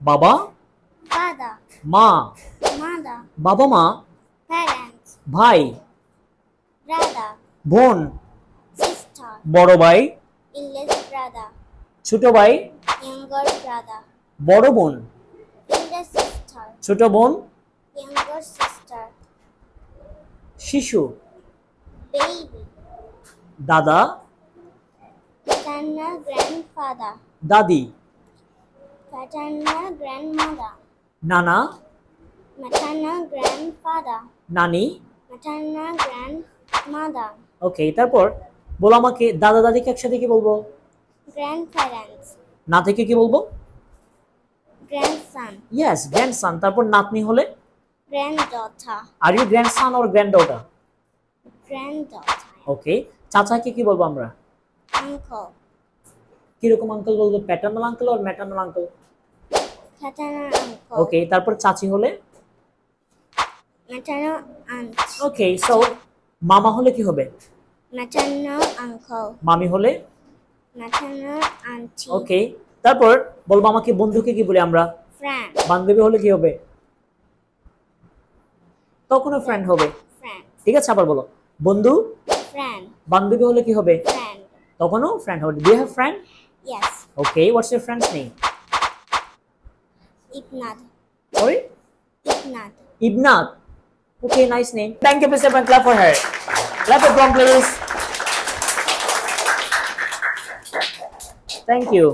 বাবা, father, মা, mother, বাবা মা, parents, ভাই, brother, বোন, sister, বড় ভাই, eldest brother, ছোট ভাই, younger brother, বড় বোন, elder sister, ছোট বোন, younger sister, শিশু, baby, দাদা, paternal grandfather, দাদি, paternal grandmother, নানা, maternal grandfather, নানি। maternal grandmother, ওকে, তারপর বলো আমাকে দাদা দাদিকে একসাথে কি বলবো? grandparents, না থেকে কি বলবো? grandson, yes, grandson. তারপর নাতনি হলে? granddaughter, are you grandson or granddaughter? granddaughter, okay, চাচাকে কি বলবো আমরা? uncle, কিরকম আঙ্কেল বলবো? Paternal uncle or maternal uncle? paternal uncle, okay, তারপর চাচি হলে? maternal aunt, ওকে, সো মামা হলে কি হবে? maternal uncle, মামি হলে? maternal auntie, ওকে, তারপর বলবো আমাকে বন্ধুকে কি বলি আমরা? friend, বান্ধবী হলে কি হবে? তখনও ফ্রেন্ড হবে। friend, ঠিক আছে, আবার বলো। বন্ধু, friend, বান্ধবী হলে কি হবে? friend, তখনও ফ্রেন্ড হবে। Do you have friend? yes, okay, what's your friend's name? Ibnad, sorry? Ibnad, Ibnat. Okay, nice name. Thank you, Mr. Pan. Clap for her. Clap for Plum, please. Thank you.